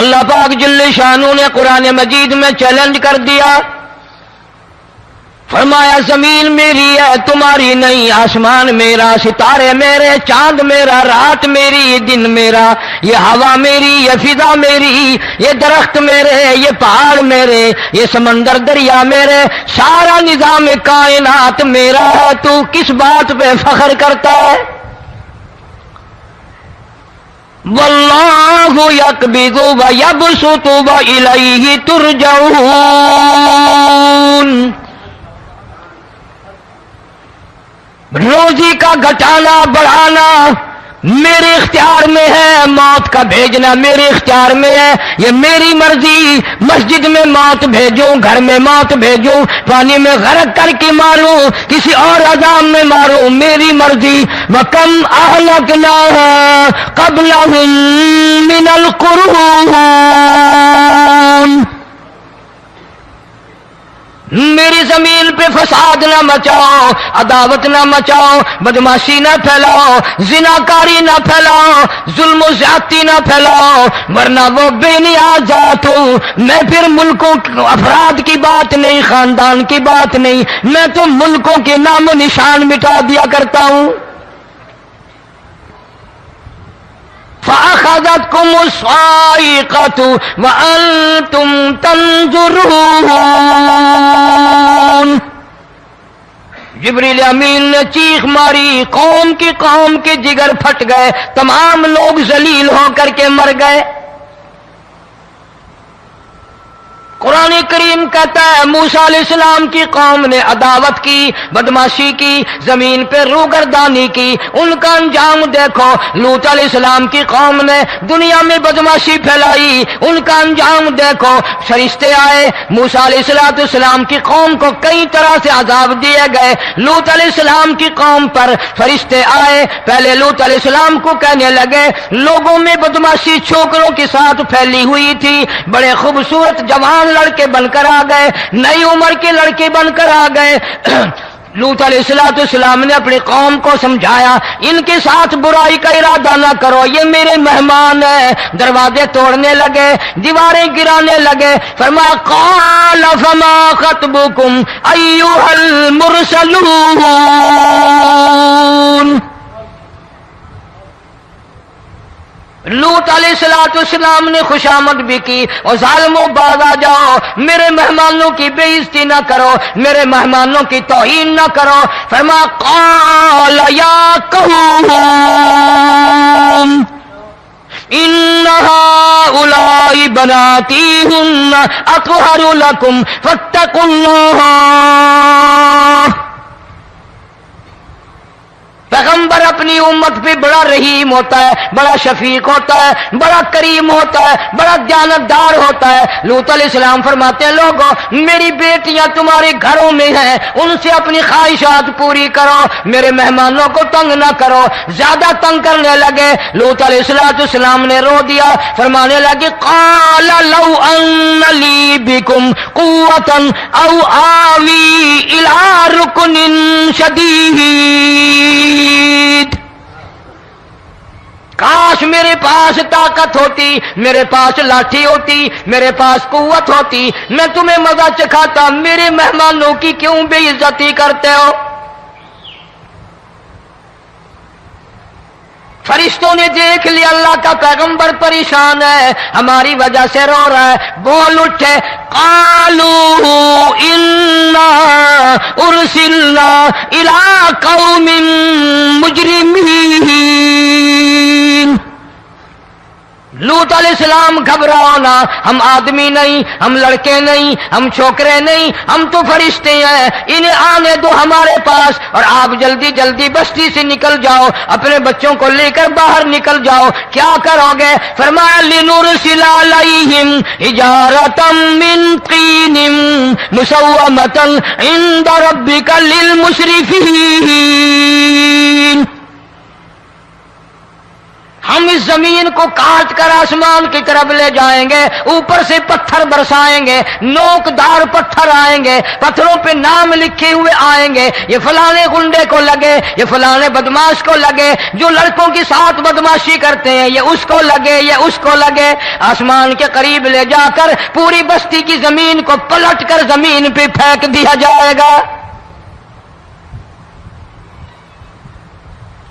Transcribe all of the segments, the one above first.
اللہ پاک جل شانہ نے قرآن مجید میں چیلنج کر دیا، فرمایا زمین میری ہے تمہاری نہیں، آسمان میرا، ستارے میرے، چاند میرا، رات میری، یہ دن میرا، یہ ہوا میری، یہ فضا میری، یہ درخت میرے، یہ پہاڑ میرے، یہ سمندر دریا میرے، سارا نظام کائنات میرا ہے، تو کس بات پہ فخر کرتا ہے؟ واللہ یقبض ویبسط والیہ ترجعون، روزی کا گھٹانا بڑھانا میرے اختیار میں ہے، موت کا بھیجنا میرے اختیار میں ہے، یہ میری مرضی، مسجد میں موت بھیجوں، گھر میں موت بھیجوں، پانی میں غرق کر کے ماروں، کسی اور عذاب میں ماروں، میری مرضی۔ وَكَمْ أَهْلَكْنَا قَبْلَهُم مِّنَ الْقُرُونِ، میری زمین پہ فساد نہ مچاؤ، عداوت نہ مچاؤ، بدماشی نہ پھیلاؤ، زناکاری نہ پھیلاؤ، ظلم و زیادتی نہ پھیلاؤ، ورنہ وہ بے نیاز ذات ہوں۔ میں پھر ملکوں افراد کی بات نہیں، خاندان کی بات نہیں، میں تو ملکوں کے نام و نشان مٹا دیا کرتا ہوں۔ فَأَخَذَتْكُمُ الصَّاعِقَةُ وَأَنْتُمْ تَنْظُرُونَ، جبریل امین نے چیخ ماری، قوم کے جگر پھٹ گئے، تمام لوگ ذلیل ہو کر کے مر گئے۔ قرآن کریم کہتا ہے موسیٰ علیہ السلام کی قوم نے عداوت کی، بدماشی کی، زمین پہ روگردانی کی، ان کا انجام دیکھو۔ لوط علیہ السلام کی قوم نے دنیا میں بدماشی پھیلائی، ان کا انجام دیکھو۔ فرشتے آئے، موسیٰ علیہ السلام کی قوم کو کئی طرح سے عذاب دیے گئے۔ لوط علیہ السلام کی قوم پر فرشتے آئے، پہلے لوط علیہ السلام کو کہنے لگے لوگوں میں بدماشی چھوکروں کے ساتھ پھیلی ہوئی تھی، بڑے خوبصورت جوان لڑکے بن کر آ گئے، نئی عمر کے لڑکے بن کر آ گئے۔ لوط علیہ السلام نے اپنی قوم کو سمجھایا ان کے ساتھ برائی کا ارادہ نہ کرو، یہ میرے مہمان ہیں۔ دروازے توڑنے لگے، دیواریں گرانے لگے، فرمایا قال فما خطبکم ایھا المرسلون، لوط علیہ السلام نے خوشامد بھی کی، اور ظالموں باز آ جاؤ، میرے مہمانوں کی بے عزتی نہ کرو، میرے مہمانوں کی توہین نہ کرو۔ فرمایا قال یا قوم ان هؤلاء بناتی ہن اطہر لکم فاتقوا اللہ۔ پیغمبر اپنی امت پہ بڑا رحیم ہوتا ہے، بڑا شفیق ہوتا ہے، بڑا کریم ہوتا ہے، بڑا دیانتدار ہوتا ہے۔ لوط علیہ السلام فرماتے ہیں لوگوں میری بیٹیاں تمہارے گھروں میں ہیں، ان سے اپنی خواہشات پوری کرو، میرے مہمانوں کو تنگ نہ کرو۔ زیادہ تنگ کرنے لگے، لوط علیہ السلام نے رو دیا، فرمانے لگے قال لو ان لی بکم قوة او آوی الی رکن شدید، کاش میرے پاس طاقت ہوتی، میرے پاس لاٹھی ہوتی، میرے پاس قوت ہوتی، میں تمہیں مزہ چکھاتا، میرے مہمانوں کی کیوں بے عزتی کرتے ہو؟ فرشتوں نے دیکھ لیا اللہ کا پیغمبر پریشان ہے، ہماری وجہ سے رو رہا ہے، بول اٹھے قالوا انا ارسلنا الى قوم مجرمین۔ لوط علیہ السلام گھبراؤ نہ، ہم آدمی نہیں، ہم لڑکے نہیں، ہم چھوکرے نہیں، ہم تو فرشتے ہیں، انہیں آنے دو ہمارے پاس، اور آپ جلدی جلدی بستی سے نکل جاؤ، اپنے بچوں کو لے کر باہر نکل جاؤ۔ کیا کرو گے؟ فرمایا لنرسل علیہم حجارۃ من طین مسومۃ عند ربک للمسرفین۔ ہم اس زمین کو کاٹ کر آسمان کی طرف لے جائیں گے، اوپر سے پتھر برسائیں گے، نوکدار پتھر آئیں گے، پتھروں پہ نام لکھے ہوئے آئیں گے، یہ فلانے گنڈے کو لگے، یہ فلانے بدماش کو لگے، جو لڑکوں کے ساتھ بدماشی کرتے ہیں یہ اس کو لگے، یہ اس کو لگے۔ آسمان کے قریب لے جا کر پوری بستی کی زمین کو پلٹ کر زمین پہ پھینک دیا جائے گا۔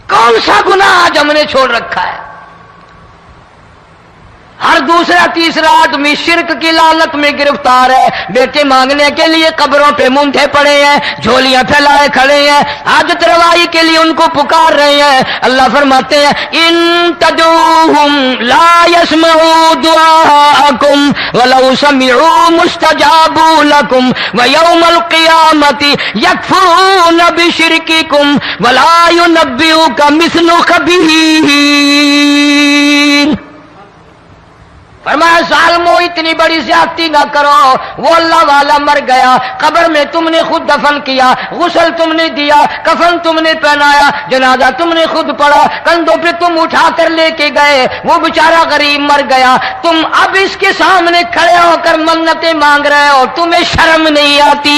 کون سا گناہ آج ہم نے چھوڑ رکھا ہے؟ ہر دوسرا تیسرا آدمی شرک کی لعنت میں گرفتار ہے، بیٹے مانگنے کے لیے قبروں پہ مونٹھے پڑے ہیں، جھولیاں پھیلائے کھڑے ہیں، حاجت روائی کے لیے ان کو پکار رہے ہیں۔ اللہ فرماتے ہیں ان تدعوہم لا يسمعوا دعاءکم ولو سمعوا مستجابوا لکم ویوم القیامت یکفرون بشرککم ولا ینبئک مثل خبیر۔ فرمایا ظالمو اتنی بڑی زیادتی نہ کرو، وہ اللہ والا مر گیا، قبر میں تم نے خود دفن کیا، غسل تم نے دیا، کفن تم نے پہنایا، جنازہ تم نے خود پڑھا، کندھوں پہ تم اٹھا کر لے کے گئے، وہ بیچارہ غریب مر گیا، تم اب اس کے سامنے کھڑے ہو کر منتیں مانگ رہے ہو، تمہیں شرم نہیں آتی؟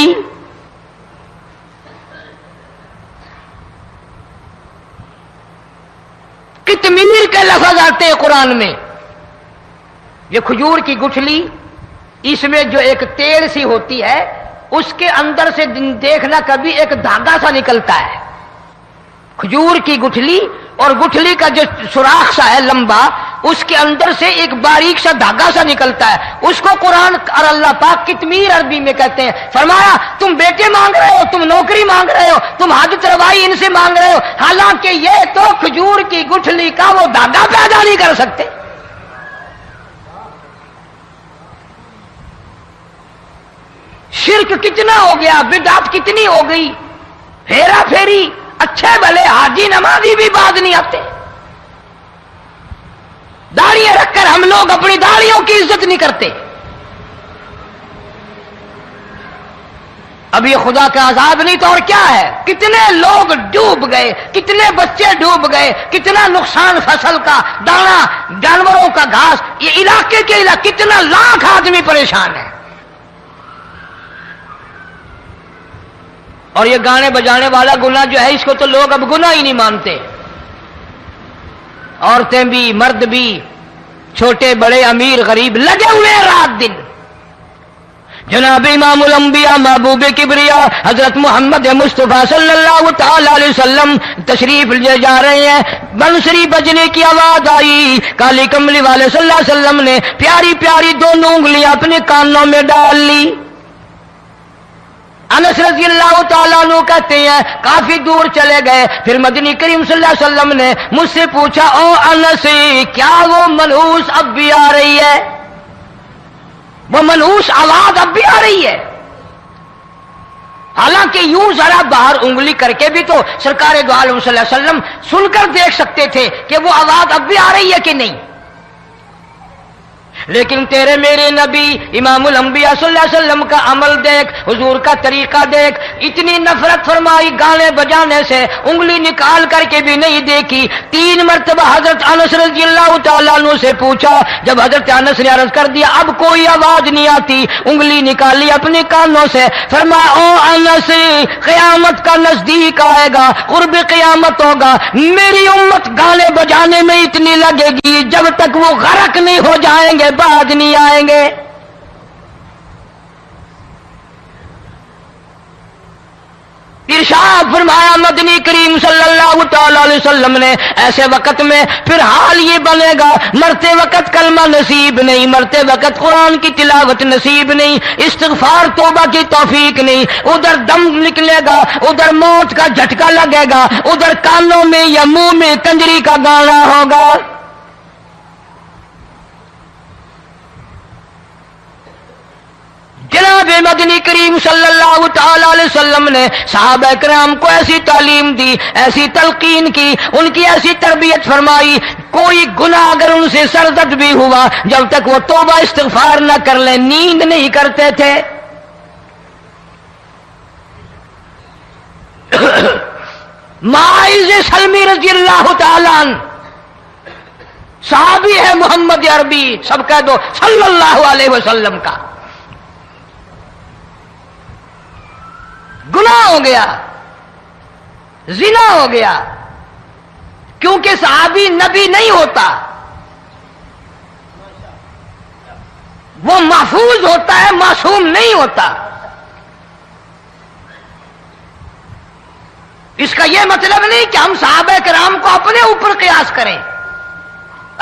قطمیر کے لفظ آتے ہیں قرآن میں۔ یہ کھجور کی گٹھلی، اس میں جو ایک تیل سی ہوتی ہے، اس کے اندر سے دیکھنا کبھی ایک دھاگا سا نکلتا ہے۔ کھجور کی گٹھلی اور گٹھلی کا جو سوراخ سا ہے لمبا، اس کے اندر سے ایک باریک سا دھاگا سا نکلتا ہے، اس کو قرآن اور اللہ پاک قطمیر عربی میں کہتے ہیں۔ فرمایا تم بیٹے مانگ رہے ہو، تم نوکری مانگ رہے ہو، تم حاجت روائی ان سے مانگ رہے ہو، حالانکہ یہ تو کھجور کی گٹھلی کا وہ دھاگا پیدا نہیں کر سکتے۔ شرک کتنا ہو گیا، بدعت کتنی ہو گئی، ہیرا پھیری، اچھے بھلے حاجی نمازی بھی باز نہیں آتے۔ داڑیاں رکھ کر ہم لوگ اپنی داڑیوں کی عزت نہیں کرتے۔ اب یہ خدا کا عذاب نہیں تو اور کیا ہے؟ کتنے لوگ ڈوب گئے، کتنے بچے ڈوب گئے، کتنا نقصان فصل کا، دانا، جانوروں کا گھاس، یہ علاقے کے علاقے کتنا لاکھ آدمی پریشان ہے۔ اور یہ گانے بجانے والا گناہ جو ہے، اس کو تو لوگ اب گناہ ہی نہیں مانتے۔ عورتیں بھی، مرد بھی، چھوٹے بڑے، امیر غریب، لگے ہوئے رات دن۔ جناب امام الانبیاء محبوب کبریا حضرت محمد مصطفیٰ صلی اللہ تعالی علیہ وسلم تشریف لے جا رہے ہیں، بنسری بجنے کی آواز آئی، کالی کملی والے صلی اللہ علیہ وسلم نے پیاری پیاری دونوں انگلیاں اپنے کانوں میں ڈال لی۔ انس رضی اللہ تعالیٰ عنہ کہتے ہیں کافی دور چلے گئے، پھر مدنی کریم صلی اللہ علیہ وسلم نے مجھ سے پوچھا او انس، کیا وہ منحوس اب بھی آ رہی ہے؟ وہ منحوس آواز اب بھی آ رہی ہے؟ حالانکہ یوں ذرا باہر انگلی کر کے بھی تو سرکار دو عالم صلی اللہ علیہ وسلم سن کر دیکھ سکتے تھے کہ وہ آواز اب بھی آ رہی ہے کہ نہیں۔ لیکن تیرے میرے نبی امام الانبیاء صلی اللہ علیہ وسلم کا عمل دیکھ، حضور کا طریقہ دیکھ، اتنی نفرت فرمائی گانے بجانے سے، انگلی نکال کر کے بھی نہیں دیکھی۔ 3 مرتبہ حضرت انس رضی اللہ تعالیٰ عنہ سے پوچھا، جب حضرت انس نے عرض کر دیا اب کوئی آواز نہیں آتی، انگلی نکالی اپنے کانوں سے، فرمایا او انس، قیامت کا نزدیک آئے گا، قرب قیامت ہوگا، میری امت گانے بجانے میں اتنی لگے گی جب تک وہ غرق نہیں ہو جائیں گے بعد نہیں آئیں گے۔ ارشاد فرمایا مدنی کریم صلی اللہ تعالی علیہ وسلم نے ایسے وقت میں پھر حال یہ بنے گا، مرتے وقت کلمہ نصیب نہیں، مرتے وقت قرآن کی تلاوت نصیب نہیں، استغفار توبہ کی توفیق نہیں، ادھر دم نکلے گا، ادھر موت کا جھٹکا لگے گا، ادھر کانوں میں یا منہ میں کنجری کا گانا ہوگا۔ جناب مدنی کریم صلی اللہ تعالی علیہ وسلم نے صحابہ کرام کو ایسی تعلیم دی، ایسی تلقین کی، ان کی ایسی تربیت فرمائی، کوئی گناہ اگر ان سے سرزد بھی ہوا جب تک وہ توبہ استغفار نہ کر لیں نیند نہیں کرتے تھے۔ معاذ سلمی رضی اللہ تعالی عنہ صحابی ہے محمد عربی، سب کہہ دو صلی اللہ علیہ وسلم کا، گناہ ہو گیا، زنا ہو گیا، کیونکہ صحابی نبی نہیں ہوتا، وہ محفوظ ہوتا ہے، معصوم نہیں ہوتا۔ اس کا یہ مطلب نہیں کہ ہم صحابہ کرام کو اپنے اوپر قیاس کریں،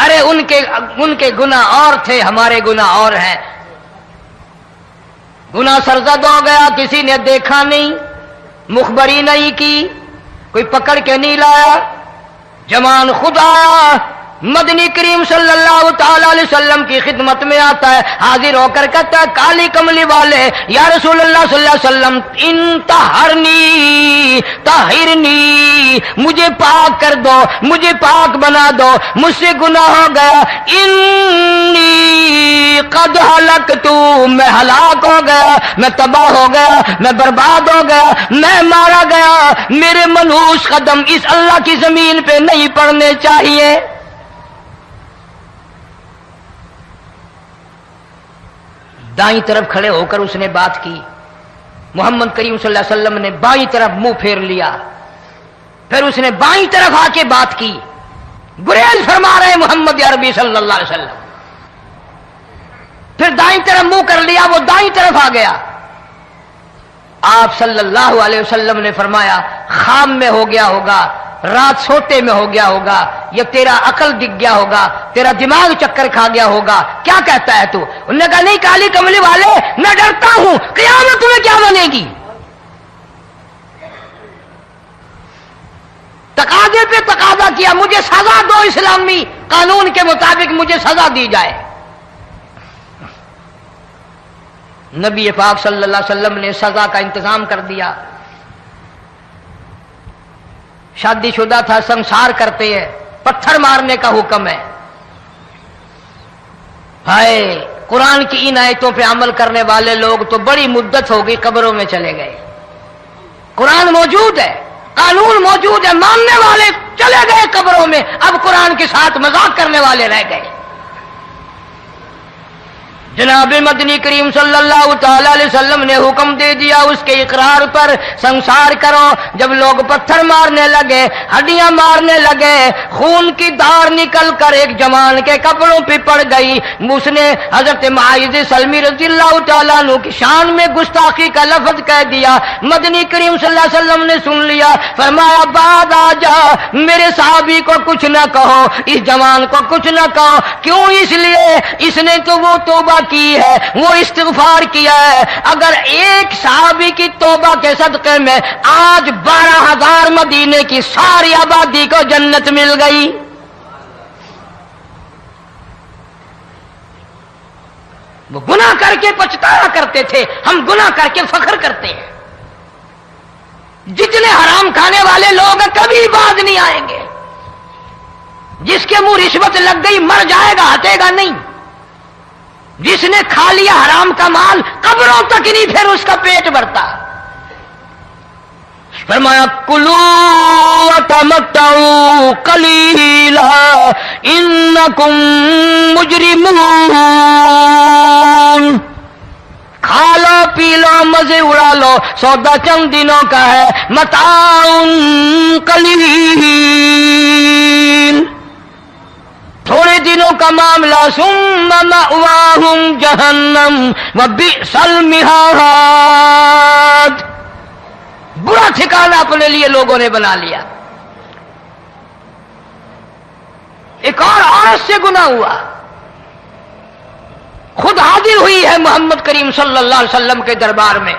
ارے ان کے گناہ اور تھے، ہمارے گناہ اور ہیں۔ گناہ سرزد ہو گیا، کسی نے دیکھا نہیں، مخبری نہیں کی، کوئی پکڑ کے نہیں لایا، جمان خود آیا، مدنی کریم صلی اللہ تعالی علیہ وسلم کی خدمت میں آتا ہے، حاضر ہو کر کہتا ہے کالی کملی والے یا رسول اللہ صلی اللہ علیہ وسلم انطہرنی طہرنی، مجھے پاک کر دو، مجھے پاک بنا دو، مجھ سے گناہ ہو گیا، انی قد ہلکت، میں ہلاک ہو گیا، میں تباہ ہو گیا، میں برباد ہو گیا، میں مارا گیا، میرے منحوس قدم اس اللہ کی زمین پہ نہیں پڑنے چاہیے۔ دائیں طرف کھڑے ہو کر اس نے بات کی، محمد کریم صلی اللہ علیہ وسلم نے بائیں طرف منہ پھیر لیا، پھر اس نے بائیں طرف آ کے بات کی، گریز فرما رہے محمد عربی صلی اللہ علیہ وسلم، پھر دائیں طرف منہ کر لیا، وہ دائیں طرف آ گیا۔ آپ صلی اللہ علیہ وسلم نے فرمایا خواب میں ہو گیا ہوگا، رات سوتے میں ہو گیا ہوگا، یا تیرا عقل دکھ گیا ہوگا، تیرا دماغ چکر کھا گیا ہوگا، کیا کہتا ہے تو؟ انہوں نے کہا نہیں کالی کملی والے، میں ڈرتا ہوں قیامت میں کیا بنے گی، تقاضے پہ تقاضا کیا، مجھے سزا دو، اسلامی قانون کے مطابق مجھے سزا دی جائے۔ نبی پاک صلی اللہ علیہ وسلم نے سزا کا انتظام کر دیا۔ شادی شدہ تھا، سنسار کرتے ہیں، پتھر مارنے کا حکم ہے۔ ہائے قرآن کی ان آیتوں پہ عمل کرنے والے لوگ تو بڑی مدت ہو گئی قبروں میں چلے گئے۔ قرآن موجود ہے، قانون موجود ہے، ماننے والے چلے گئے قبروں میں، اب قرآن کے ساتھ مذاق کرنے والے رہ گئے۔ جناب مدنی کریم صلی اللہ تعالی علیہ وسلم نے حکم دے دیا اس کے اقرار پر سنسار کرو۔ جب لوگ پتھر مارنے لگے، ہڈیاں مارنے لگے، خون کی دھار نکل کر ایک جوان کے کپڑوں پہ پڑ گئی، اس نے حضرت معاذ سلمی رضی اللہ تعالیٰ عنہ کی شان میں گستاخی کا لفظ کہہ دیا۔ مدنی کریم صلی اللہ علیہ وسلم نے سن لیا، فرمایا بعد آ جا، میرے صحابی کو کچھ نہ کہو، اس جوان کو کچھ نہ کہو۔ کیوں؟ اس لیے اس نے تو وہ توبہ کی ہے، وہ استغفار کیا ہے۔ اگر ایک صحابی کی توبہ کے صدقے میں آج 12,000 مدینے کی ساری آبادی کو جنت مل گئی۔ وہ گناہ کر کے پچھتایا کرتے تھے، ہم گناہ کر کے فخر کرتے ہیں۔ جتنے حرام کھانے والے لوگ ہیں کبھی باز نہیں آئیں گے۔ جس کے منہ رشوت لگ گئی مر جائے گا، ہٹے گا نہیں۔ جس نے کھا لیا حرام کا مال قبروں تک نہیں پھر اس کا پیٹ بھرتا۔ فرمایا کلو وتمتعوا قلیلا انکم مجرمون، کھا لو پی لو مزے اڑا لو، سودا چند دنوں کا ہے، متاع قلیل، تھوڑے دنوں کا معاملہ، ثم مأواہم جہنم وبئس المہاد، برا ٹھکانہ اپنے لیے لوگوں نے بنا لیا۔ ایک اور عورت سے گناہ ہوا، خود حاضر ہوئی ہے محمد کریم صلی اللہ علیہ وسلم کے دربار میں،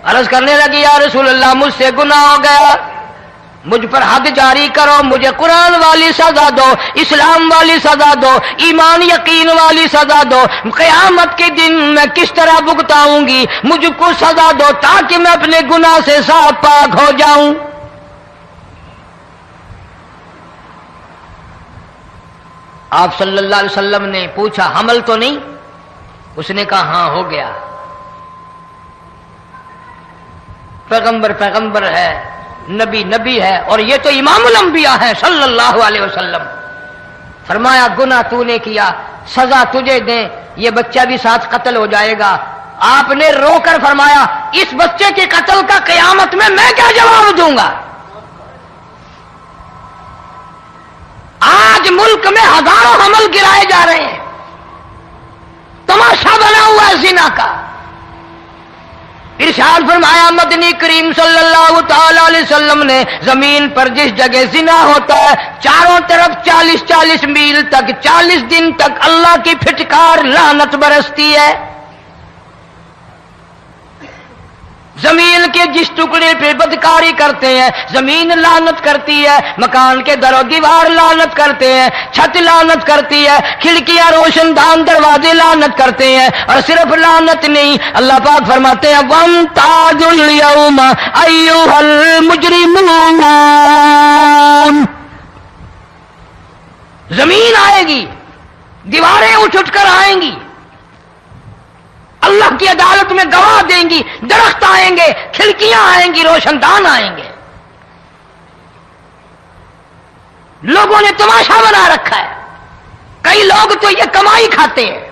عرض کرنے لگی یا رسول اللہ مجھ سے گناہ ہو گیا، مجھ پر حد جاری کرو، مجھے قرآن والی سزا دو، اسلام والی سزا دو، ایمان یقین والی سزا دو، قیامت کے دن میں کس طرح بھگتاؤں گی، مجھ کو سزا دو تاکہ میں اپنے گناہ سے صاف پاک ہو جاؤں۔ آپ صلی اللہ علیہ وسلم نے پوچھا حمل تو نہیں؟ اس نے کہا ہاں ہو گیا۔ پیغمبر ہے، نبی ہے، اور یہ تو امام الانبیاء ہے صلی اللہ علیہ وسلم۔ فرمایا گناہ تو نے کیا، سزا تجھے دیں، یہ بچہ بھی ساتھ قتل ہو جائے گا۔ آپ نے رو کر فرمایا اس بچے کے قتل کا قیامت میں کیا جواب دوں گا؟ آج ملک میں ہزاروں حمل گرائے جا رہے ہیں، تماشا بنا ہوا ہے زنا کا۔ ارشاد فرمایا مدنی کریم صلی اللہ تعالی علیہ وسلم نے زمین پر جس جگہ زنا ہوتا ہے چاروں طرف 40 میل تک 40 دن تک اللہ کی پھٹکار لعنت برستی ہے۔ زمین کے جس ٹکڑے پہ بدکاری کرتے ہیں زمین لعنت کرتی ہے، مکان کے در و دیوار لعنت کرتے ہیں، چھت لعنت کرتی ہے، کھڑکیاں روشن دان دروازے لعنت کرتے ہیں، اور صرف لعنت نہیں، اللہ پاک فرماتے ہیں وَامْتَازُوا الْيَوْمَ أَيُّهَا الْمُجْرِمُونَ۔ زمین آئے گی، دیواریں اٹھ کر آئیں گی، اللہ کی عدالت میں گواہ دیں گی، درخت آئیں گے، کھڑکیاں آئیں گی، روشن دان آئیں گے۔ لوگوں نے تماشا بنا رکھا ہے، کئی لوگ تو یہ کمائی کھاتے ہیں۔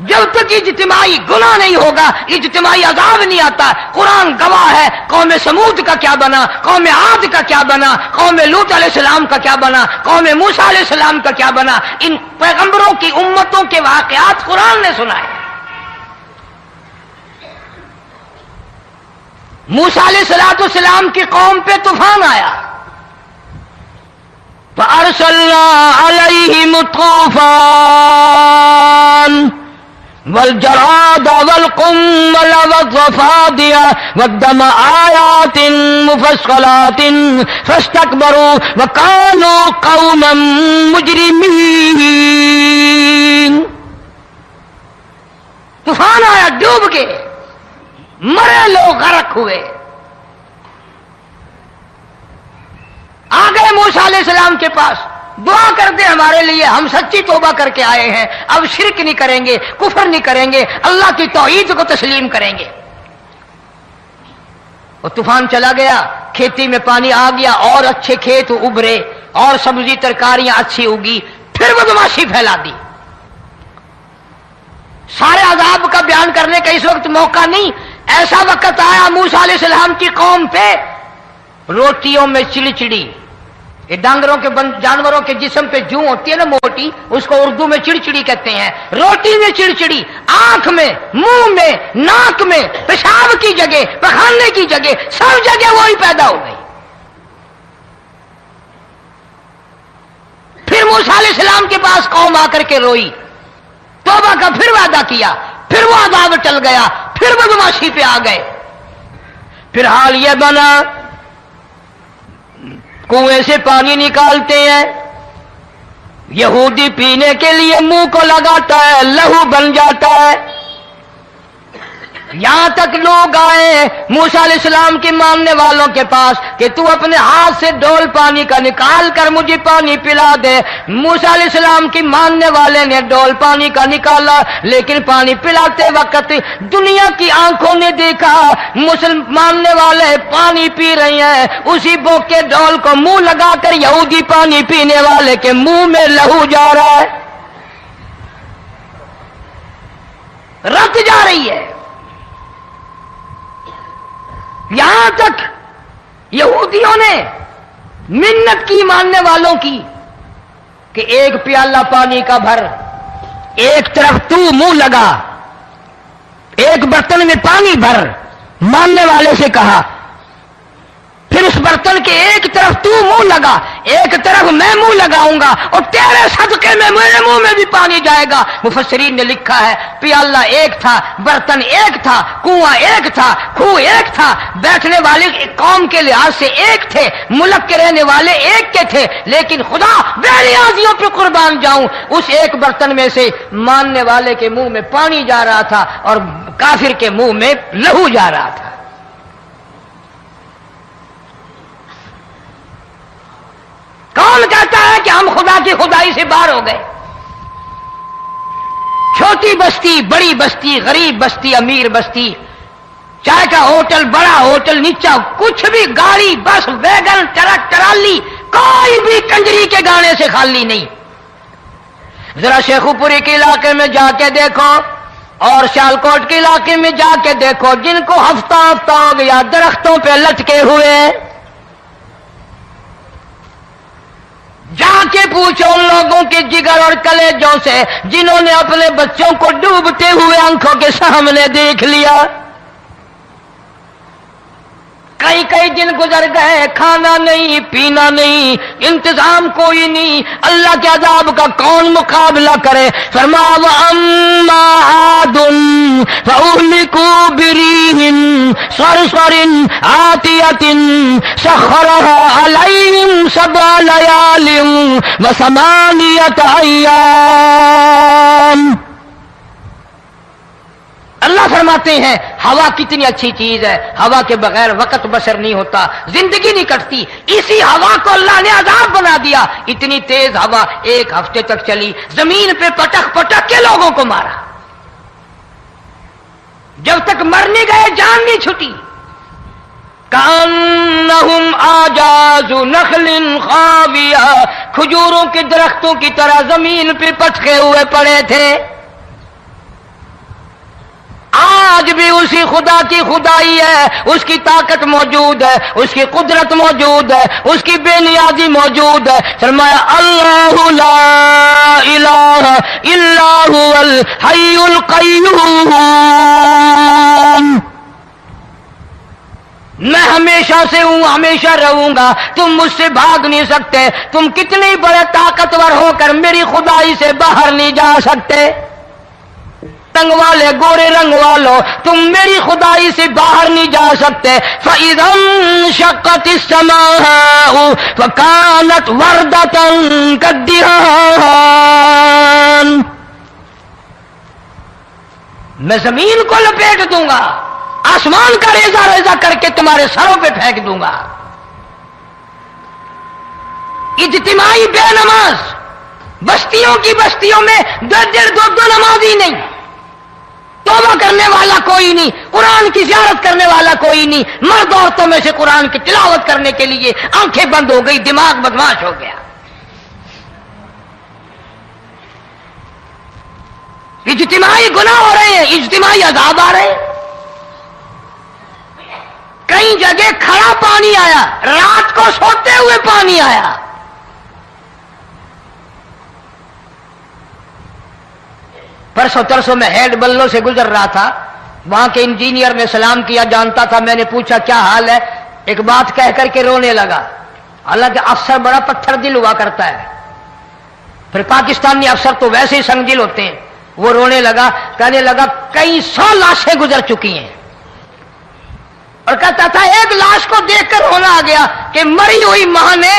جب تک اجتماعی گناہ نہیں ہوگا اجتماعی عذاب نہیں آتا۔ قرآن گواہ ہے، قوم سمود کا کیا بنا، قوم عاد کا کیا بنا، قوم لوط علیہ السلام کا کیا بنا، قوم موسیٰ علیہ السلام کا کیا بنا۔ ان پیغمبروں کی امتوں کے واقعات قرآن نے سنائے۔ موسیٰ علیہ السلام کی قوم پہ طوفان آیا، فَأَرْسَلْنَا عَلَيْهِمُ الطُّوفَانَ والجراد والقمل والضفادع والدم آيات مفصلات فاستكبروا وكانوا قوما مجرمين۔ طوفان آیا، ڈوب کے مرے لوگ، غرق ہوئے۔ آ گئے موسیٰ علیہ السلام کے پاس، دعا کر دے ہمارے لیے، ہم سچی توبہ کر کے آئے ہیں، اب شرک نہیں کریں گے، کفر نہیں کریں گے، اللہ کی توحید کو تسلیم کریں گے۔ وہ طوفان چلا گیا، کھیتی میں پانی آ گیا، اور اچھے کھیت ابھرے، اور سبزی ترکاریاں اچھی اگی، پھر بدماشی پھیلا دی۔ سارے عذاب کا بیان کرنے کا اس وقت موقع نہیں، ایسا وقت آیا موسیٰ علیہ السلام کی قوم پہ روٹیوں میں چڑچڑی، یہ ڈانگروں کے جانوروں کے جسم پہ جوں ہوتی ہے نا موٹی، اس کو اردو میں چڑچڑی کہتے ہیں۔ روٹی میں چڑچڑی، آنکھ میں، منہ میں، ناک میں، پیشاب کی جگہ، پخانے کی جگہ، سب جگہ وہی پیدا ہو گئی۔ پھر موسیٰ علیہ السلام کے پاس قوم آ کر کے روئی، توبہ کا پھر وعدہ کیا، پھر وہ عذاب ٹل گیا، پھر بدماشی پہ آ گئے۔ پھر حال یہ بنا کنویں سے پانی نکالتے ہیں، یہودی پینے کے لیے منہ کو لگاتا ہے، لہو بن جاتا ہے۔ یہاں تک لوگ آئے موسیٰ علیہ السلام کے ماننے والوں کے پاس کہ تو اپنے ہاتھ سے ڈول پانی کا نکال کر مجھے پانی پلا دے۔ موسیٰ علیہ السلام کی ماننے والے نے ڈول پانی کا نکالا، لیکن پانی پلاتے وقت دنیا کی آنکھوں نے دیکھا ماننے والے پانی پی رہے ہیں، اسی بوک کے ڈول کو منہ لگا کر یہودی پانی پینے والے کے منہ میں لہو جا رہا ہے، رت جا رہی ہے۔ یہاں تک یہودیوں نے منت کی ماننے والوں کی کہ ایک پیالہ پانی کا بھر، ایک طرف تو منہ لگا، ایک برتن میں پانی بھر، ماننے والے سے کہا، پھر اس برتن کے ایک طرف تو منہ لگا، ایک طرف میں منہ لگاؤں گا، اور تیرے صدقے میں میرے منہ میں بھی پانی جائے گا۔ مفسرین نے لکھا ہے پیالہ ایک تھا، برتن ایک تھا، کنواں ایک تھا، کھو ایک تھا، بیٹھنے والے قوم کے لحاظ سے ایک تھے، ملک کے رہنے والے ایک کے تھے، لیکن خدا بے نیازیوں پہ قربان جاؤں، اس ایک برتن میں سے ماننے والے کے منہ میں پانی جا رہا تھا اور کافر کے منہ میں لہو جا رہا تھا۔ کون کہتا ہے کہ ہم خدا کی خدائی سے باہر ہو گئے؟ چھوٹی بستی، بڑی بستی، غریب بستی، امیر بستی، چائے کا ہوٹل، بڑا ہوٹل، نیچا کچھ بھی، گاڑی، بس، ویگن، ٹرک، ٹرالی، کوئی بھی کنجری کے گانے سے خالی نہیں. ذرا شیخو پوری کے علاقے میں جا کے دیکھو اور سیالکوٹ کے علاقے میں جا کے دیکھو جن کو ہفتہ ہفتہ ہو گیا درختوں پہ لٹکے ہوئے، جا کے پوچھو ان لوگوں کے جگر اور کلیجوں سے جنہوں نے اپنے بچوں کو ڈوبتے ہوئے آنکھوں کے سامنے دیکھ لیا. کئی کئی دن گزر گئے، کھانا نہیں پینا نہیں، انتظام کوئی نہیں، اللہ کے عذاب کا کون مقابلہ کرے؟ فرمایا وَأَمَّا عَادٌ فَأُهْلِكُوا بِرِيحٍ صَرْصَرٍ عَاتِيَةٍ سَخَّرَهَا عَلَيْهِمْ 7 لَيَالٍ و8 أَيَّامٍ. اللہ فرماتے ہیں ہوا کتنی اچھی چیز ہے، ہوا کے بغیر وقت بسر نہیں ہوتا، زندگی نہیں کٹتی. اسی ہوا کو اللہ نے عذاب بنا دیا. اتنی تیز ہوا 1 ہفتے تک چلی، زمین پہ پٹک پٹک کے لوگوں کو مارا. جب تک مر نہیں گئے جان نہیں چھٹی. کأنہم اعجاز نخل خاویہ، کھجوروں کے درختوں کی طرح زمین پہ پٹکے ہوئے پڑے تھے. آج بھی اسی خدا کی خدائی ہے، اس کی طاقت موجود ہے، اس کی قدرت موجود ہے، اس کی بے نیازی موجود ہے. فرمایا اللہ لا الہ الا هو الحی القیوم. میں ہمیشہ سے ہوں، ہمیشہ رہوں گا، تم مجھ سے بھاگ نہیں سکتے. تم کتنے بڑے طاقتور ہو کر میری خدائی سے باہر نہیں جا سکتے. رنگ والے گورے رنگ والو تم میری خدائی سے باہر نہیں جا سکتے. فَإِذَا انشَقَّتِ السَّمَاءُ فَكَانَتْ وَرْدَةً كَالدِّهَانِ. میں زمین کو لپیٹ دوں گا، آسمان کا ریزہ ریزہ کر کے تمہارے سروں پہ پھینک دوں گا. اجتماعی بے نماز، بستیوں کی بستیوں میں 2 نمازی نہیں، توبہ کرنے والا کوئی نہیں، قرآن کی زیارت کرنے والا کوئی نہیں. مرد عورتوں میں سے قرآن کی تلاوت کرنے کے لیے آنکھیں بند ہو گئی، دماغ بدماش ہو گیا. اجتماعی گناہ ہو رہے ہیں، اجتماعی عذاب آ رہے ہیں. کئی جگہ کھڑا پانی آیا، رات کو سوتے ہوئے پانی آیا. پرسوں ترسوں میں ہیڈ بلوں سے گزر رہا تھا، وہاں کے انجینئر نے سلام کیا، جانتا تھا. میں نے پوچھا کیا حال ہے؟ ایک بات کہہ کر کے رونے لگا. حالانکہ افسر بڑا پتھر دل ہوا کرتا ہے، پھر پاکستانی افسر تو ویسے ہی سنگ دل ہوتے ہیں. وہ رونے لگا، کہنے لگا کئی 100 لاشیں گزر چکی ہیں، اور کہتا تھا ایک لاش کو دیکھ کر رونا آ گیا کہ مری ہوئی ماں نے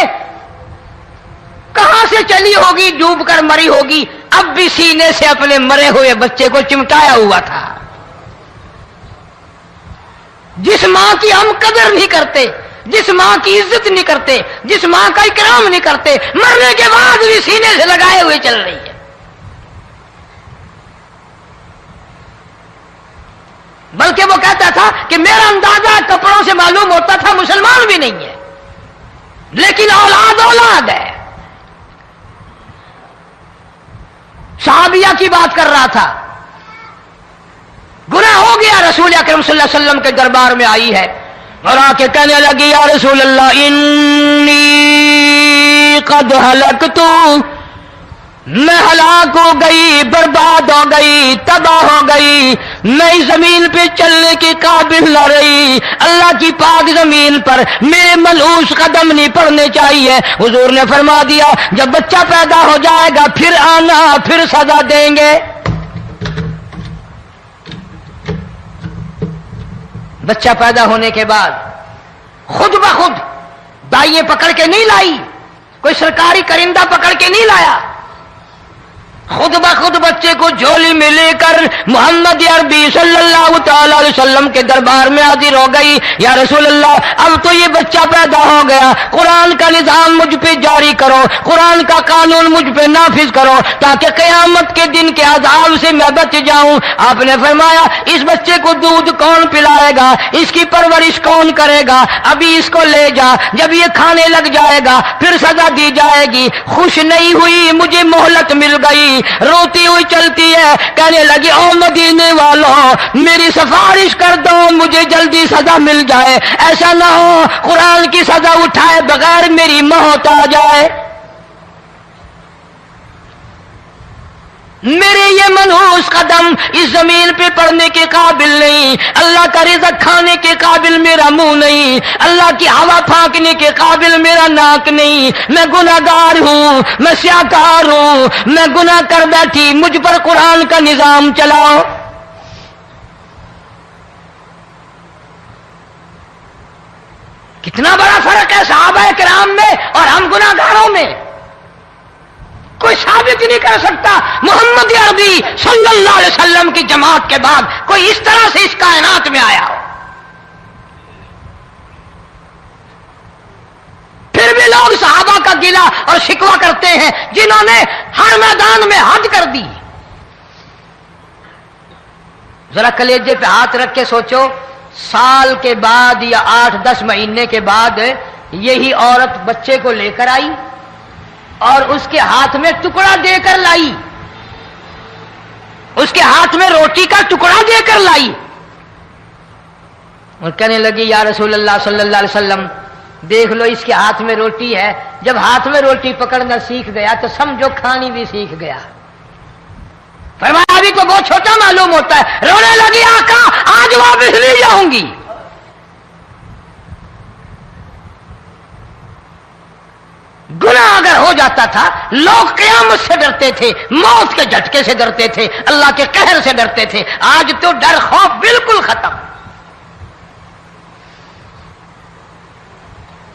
کہاں سے چلی ہوگی، ڈوب کر مری ہوگی، اب بھی سینے سے اپنے مرے ہوئے بچے کو چمٹایا ہوا تھا. جس ماں کی ہم قدر نہیں کرتے، جس ماں کی عزت نہیں کرتے، جس ماں کا اکرام نہیں کرتے، مرنے کے بعد بھی سینے سے لگائے ہوئے چل رہی ہے. بلکہ وہ کہتا تھا کہ میرا اندازہ کپڑوں سے معلوم ہوتا تھا مسلمان بھی نہیں ہے، لیکن اولاد اولاد ہے. صحابیہ کی بات کر رہا تھا، گناہ ہو گیا، رسول اکرم صلی اللہ علیہ وسلم کے دربار میں آئی ہے اور آ کے کہنے لگی یا رسول اللہ انی قد ہلکت، میں ہلاک ہو گئی، برباد ہو گئی، تباہ ہو گئی، میں زمین پہ چلنے کے قابل نہ رہی. اللہ کی پاک زمین پر میرے ملعوس قدم نہیں پڑنے چاہیے. حضور نے فرما دیا جب بچہ پیدا ہو جائے گا پھر آنا، پھر سزا دیں گے. بچہ پیدا ہونے کے بعد خود بخود دائیں پکڑ کے نہیں لائی، کوئی سرکاری کرندہ پکڑ کے نہیں لایا، خود بخود بچے کو جھولی میں لے کر محمد عربی صلی اللہ تعالی علیہ وسلم کے دربار میں حاضر ہو گئی. یا رسول اللہ اب تو یہ بچہ پیدا ہو گیا, قرآن کا نظام مجھ پہ جاری کرو, قرآن کا قانون مجھ پہ نافذ کرو تاکہ قیامت کے دن کے عذاب سے میں بچ جاؤں. آپ نے فرمایا اس بچے کو دودھ کون پلائے گا, اس کی پرورش کون کرے گا, ابھی اس کو لے جا, جب یہ کھانے لگ جائے گا پھر سزا دی جائے گی. خوش نہیں ہوئی, مجھے مہلت مل گئی, روتی ہوئی چلتی ہے, کہنے لگی او مدینے والوں میری سفارش کر دو, مجھے جلدی سزا مل جائے, ایسا نہ ہو قرآن کی سزا اٹھائے بغیر میری موت آ جائے. میرے یہ منحوس قدم اس زمین پہ پڑنے کے قابل نہیں, اللہ کا رزق کھانے کے قابل میرا منہ نہیں, اللہ کی ہوا پھانکنے کے قابل میرا ناک نہیں, میں گناہگار ہوں, میں سیاکار ہوں, میں گناہ کر بیٹھی, مجھ پر قرآن کا نظام چلاؤ. کتنا بڑا فرق ہے صحابہ کرام میں اور ہم گناہگاروں میں, کوئی ثابت نہیں کر سکتا. محمد عربی صلی اللہ علیہ وسلم کی جماعت کے بعد کوئی اس طرح سے اس کائنات میں آیا ہو. پھر بھی لوگ صحابہ کا گلہ اور شکوہ کرتے ہیں جنہوں نے ہر میدان میں حد کر دی. ذرا کلیجے پہ ہاتھ رکھ کے سوچو, سال کے بعد یا 8-10 مہینے کے بعد یہی عورت بچے کو لے کر آئی اور اس کے ہاتھ میں ٹکڑا دے کر لائی, اس کے ہاتھ میں روٹی کا ٹکڑا دے کر لائی اور کہنے لگی یا رسول اللہ صلی اللہ علیہ وسلم دیکھ لو اس کے ہاتھ میں روٹی ہے, جب ہاتھ میں روٹی پکڑنا سیکھ گیا تو سمجھو کھانی بھی سیکھ گیا. فرمایا ابھی تو بہت چھوٹا معلوم ہوتا ہے. رونے لگی آقا آج واپس نہیں جاؤں گی. گناہ اگر ہو جاتا تھا لوگ قیامت سے ڈرتے تھے, موت کے جھٹکے سے ڈرتے تھے, اللہ کے قہر سے ڈرتے تھے. آج تو ڈر خوف بالکل ختم.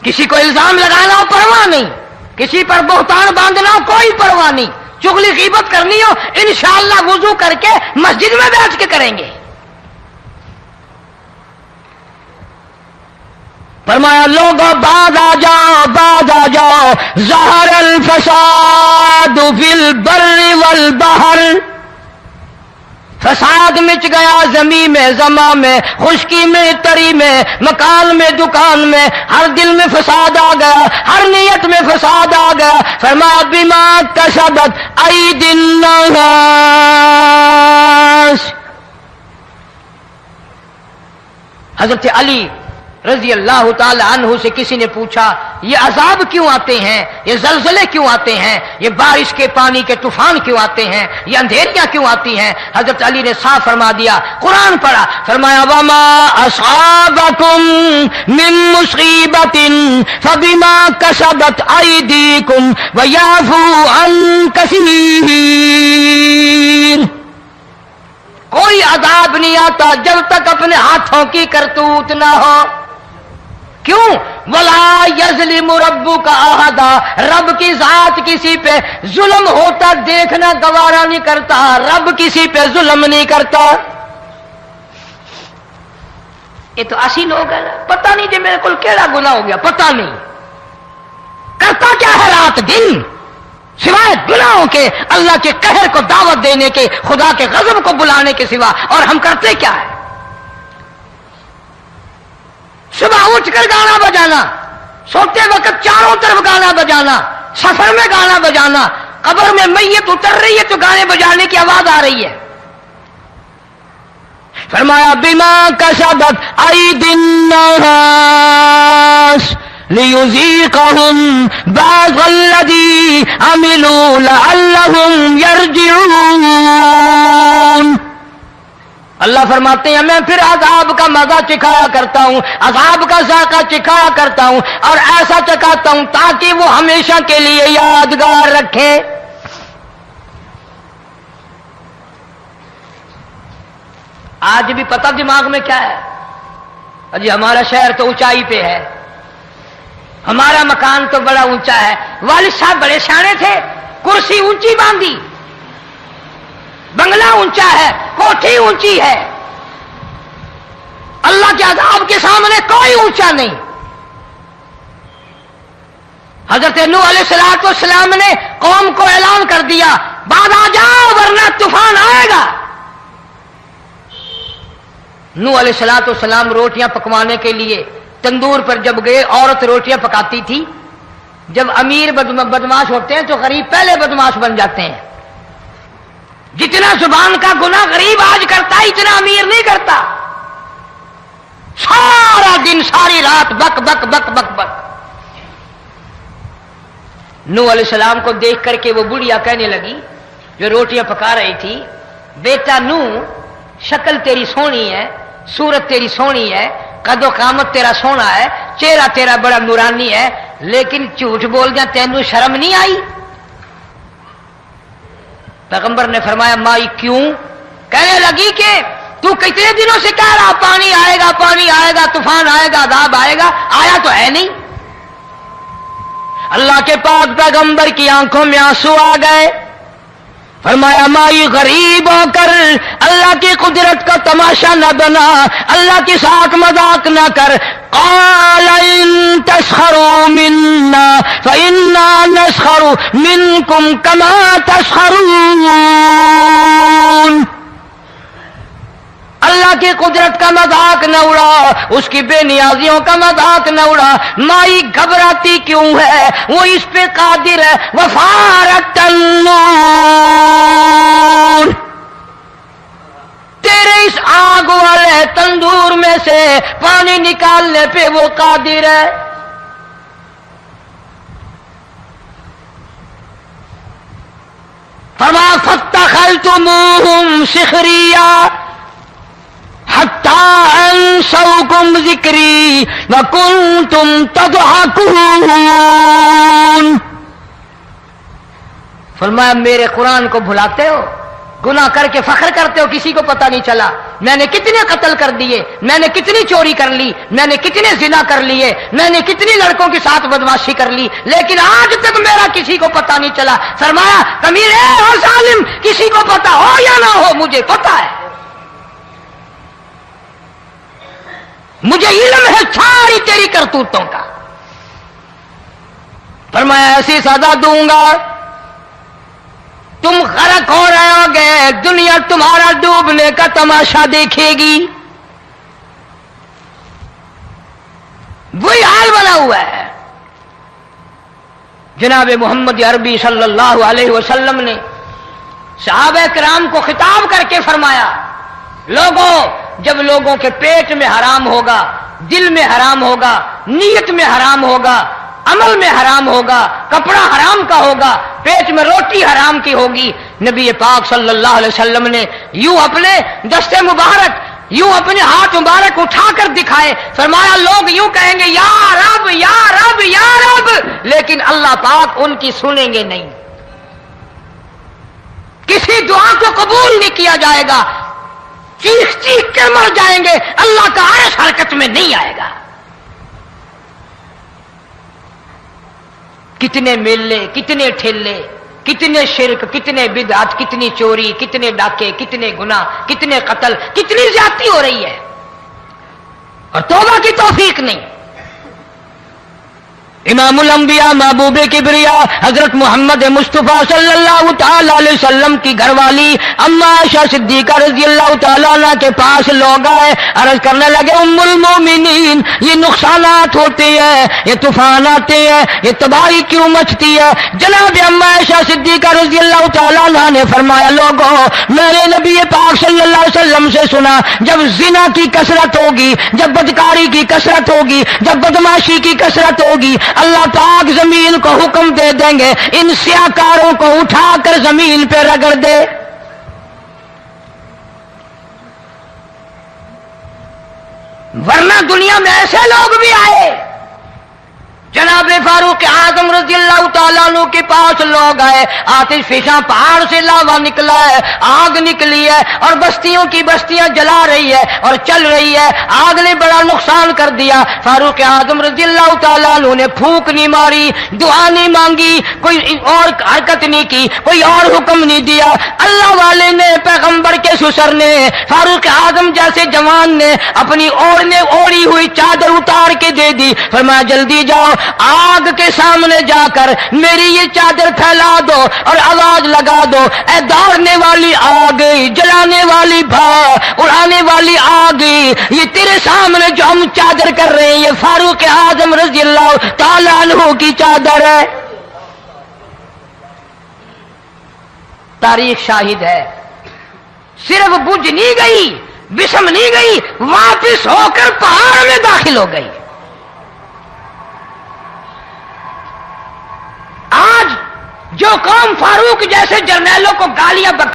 کسی کو الزام لگانا ہو پرواہ نہیں, کسی پر بہتان باندھنا ہو کوئی پرواہ نہیں, چغلی غیبت کرنی ہو انشاءاللہ وضو کر کے مسجد میں بیٹھ کے کریں گے. فرمایا لوگوں بعد آ جاؤ ظہر الفساد فی البر والبحر, فساد مچ گیا زمین میں, زماں میں, خشکی میں, تری میں, مکان میں, دکان میں, ہر دل میں فساد آ گیا, ہر نیت میں فساد آ گیا. فرمایا بما کسبت ایدی الناس, حضرت علی رضی اللہ تعالی عنہ سے کسی نے پوچھا یہ عذاب کیوں آتے ہیں, یہ زلزلے کیوں آتے ہیں, یہ بارش کے پانی کے طوفان کیوں آتے ہیں, یہ اندھیریاں کیوں آتی ہیں؟ حضرت علی نے صاف فرما دیا, قرآن پڑھا, فرمایا وما اصابکم من مصیبت فبما کسبت ایدیکم ویعفو عن کثیر. کوئی عذاب نہیں آتا جب تک اپنے ہاتھوں کی کرتوت نہ ہو. کیوں؟ ولا یظلم ربک احدا, رب کی ذات کسی پہ ظلم ہوتا دیکھنا گوارا نہیں کرتا, رب کسی پہ ظلم نہیں کرتا. یہ تو اسی لوگ ہیں, پتہ نہیں جی میرے کو کیڑا گناہ ہو گیا, پتہ نہیں کرتا کیا ہے رات دن سوائے گناہوں کے, اللہ کے قہر کو دعوت دینے کے, خدا کے غضب کو بلانے کے سوا, اور ہم کرتے کیا ہے؟ صبح اٹھ کر گانا بجانا, سوتے وقت چاروں طرف گانا بجانا, سفر میں گانا بجانا, قبر میں میت اتر رہی ہے تو گانے بجانے کی آواز آ رہی ہے. فرمایا بما کسبت ایدی الناس لیذیقہم بعض الذی عملوا لعلہم یرجعون. اللہ فرماتے ہیں میں پھر عذاب کا مزہ چکھایا کرتا ہوں, عذاب کا ذائقہ چکھایا کرتا ہوں, اور ایسا چکھاتا ہوں تاکہ وہ ہمیشہ کے لیے یادگار رکھے. آج بھی پتہ دماغ میں کیا ہے, جی ہمارا شہر تو اونچائی پہ ہے, ہمارا مکان تو بڑا اونچا ہے, والد صاحب بڑے سیانے تھے, کرسی اونچی باندھی, بنگلہ اونچا ہے، کوٹھی اونچی ہے، اللہ کے عذاب کے سامنے کوئی اونچا نہیں۔ حضرت نوح علیہ السلام نے قوم کو اعلان کر دیا بعد آ جاؤ ورنہ طوفان آئے گا۔ نوح علیہ السلام روٹیاں پکوانے کے لیے تندور پر جب گئے، عورت روٹیاں پکاتی تھی۔ جب امیر بدماش ہوتے ہیں تو غریب پہلے بدماش بن جاتے ہیں۔ جتنا زبان کا گناہ غریب آج کرتا ہے اتنا امیر نہیں کرتا۔ سارا دن ساری رات بک بک بک بک بک۔ نوح علیہ السلام کو دیکھ کر کے وہ بڑھیا کہنے لگی جو روٹیاں پکا رہی تھی، بیٹا نوح، شکل تیری سونی ہے، صورت تیری سونی ہے، قد و قامت تیرا سونا ہے، چہرہ تیرا بڑا نورانی ہے، لیکن جھوٹ بول جا تینوں شرم نہیں آئی؟ پیغمبر نے فرمایا مائی کیوں؟ کہنے لگی کہ تو کتنے دنوں سے کہہ رہا پانی آئے گا، پانی آئے گا، طوفان آئے گا، عذاب آئے گا، آیا تو ہے نہیں۔ اللہ کے پاک پیغمبر کی آنکھوں میں آنسو آ گئے۔ فرمایا مائی غریب ہو کر اللہ کی قدرت کا تماشا نہ بنا، اللہ کے ساتھ مذاق نہ کر۔ قال ان تسخروا منا فإنا نسخر منكم كما تسخرون۔ اللہ کی قدرت کا مذاق نہ اڑا، اس کی بے نیازیوں کا مذاق نہ اڑا۔ مائی گھبراتی کیوں ہے؟ وہ اس پہ قادر ہے۔ وفارت النور، تیرے اس آگ والے تندور میں سے پانی نکالنے پہ وہ قادر ہے۔ فرما فاتخذتموہم سخریا حتی انسوکم ذکری وکنتم تضحکون۔ فرمایا میرے قرآن کو بھلاتے ہو، گناہ کر کے فخر کرتے ہو، کسی کو پتہ نہیں چلا میں نے کتنے قتل کر دیے، میں نے کتنی چوری کر لی، میں نے کتنے زنا کر لیے، میں نے کتنی لڑکوں کے ساتھ بدماشی کر لی، لیکن آج تک میرا کسی کو پتہ نہیں چلا۔ فرمایا کمینے اور ظالم، کسی کو پتہ ہو یا نہ ہو مجھے پتہ ہے، مجھے علم ہے ساری تیری کرتوتوں کا۔ فرمایا ایسی سزا دوں گا تم غرق ہو رہے ہو گے، دنیا تمہارا ڈوبنے کا تماشا دیکھے گی۔ وہی حال بنا ہوا ہے۔ جناب محمد عربی صلی اللہ علیہ وسلم نے صحابہ کرام کو خطاب کر کے فرمایا لوگوں، جب لوگوں کے پیٹ میں حرام ہوگا، دل میں حرام ہوگا، نیت میں حرام ہوگا، عمل میں حرام ہوگا، کپڑا حرام کا ہوگا، پیٹ میں روٹی حرام کی ہوگی، نبی پاک صلی اللہ علیہ وسلم نے یوں اپنے دستے مبارک، یوں اپنے ہاتھ مبارک اٹھا کر دکھائے، فرمایا لوگ یوں کہیں گے یا رب یا رب یا رب، لیکن اللہ پاک ان کی سنیں گے نہیں، کسی دعا کو قبول نہیں کیا جائے گا، چیخ چیخ کے مر جائیں گے، اللہ کا عرش حرکت میں نہیں آئے گا۔ کتنے میلے، کتنے ٹھیلے، کتنے شرک، کتنے بدعت، کتنی چوری، کتنے ڈاکے، کتنے گناہ، کتنے قتل، کتنی زیادتی ہو رہی ہے اور توبہ کی توفیق نہیں۔ امام الانبیاء محبوب کبریا حضرت محمد مصطفیٰ صلی اللہ تعالی علیہ وسلم کی گھر والی اما عائشہ صدیقہ رضی اللہ تعالیٰ عنہ کے پاس لوگ آئے، عرض کرنے لگے ام المومنین یہ نقصانات ہوتے ہیں، یہ طوفان آتے ہیں، یہ تباہی کیوں مچتی ہے؟ جناب اما عائشہ صدیقہ رضی اللہ تعالیٰ عنہ نے فرمایا لوگوں، میں نے نبی پاک صلی اللہ علیہ وسلم سے سنا جب زنا کی کثرت ہوگی، جب بدکاری کی کثرت ہوگی، جب بدماشی کی کثرت ہوگی، اللہ پاک زمین کو حکم دے دیں گے ان سیاکاروں کو اٹھا کر زمین پہ رگڑ دے۔ ورنہ دنیا میں ایسے لوگ بھی آئے جناب فاروق اعظم رضی اللہ تعالیٰ عنہ کے پاس لوگ آئے، آتش فشاں پہاڑ سے لاوا نکلا ہے، آگ نکلی ہے اور بستیوں کی بستیاں جلا رہی ہے اور چل رہی ہے، آگ نے بڑا نقصان کر دیا۔ فاروق اعظم رضی اللہ تعالیٰ عنہ نے پھونک نہیں ماری، دعا نہیں مانگی، کوئی اور حرکت نہیں کی، کوئی اور حکم نہیں دیا۔ اللہ والے نے، پیغمبر کے سسر نے، فاروق اعظم جیسے جوان نے اپنی اوڑھی ہوئی چادر اتار کے دے دی، فرمایا جلدی جاؤ، آگ کے سامنے جا کر میری یہ چادر پھیلا دو اور آواز لگا دو، اے دوڑنے والی آگ، جلانے والی بھا، اڑانے والی آگ، یہ تیرے سامنے جو ہم چادر کر رہے ہیں یہ فاروق اعظم رضی اللہ تعالیٰ عنہ کی چادر ہے۔ تاریخ شاہد ہے، صرف بجھ نہیں گئی، بسم نہیں گئی، واپس ہو کر پہاڑ میں داخل ہو گئی۔ آج جو قوم فاروق جیسے جرنیلوں کو گالیاں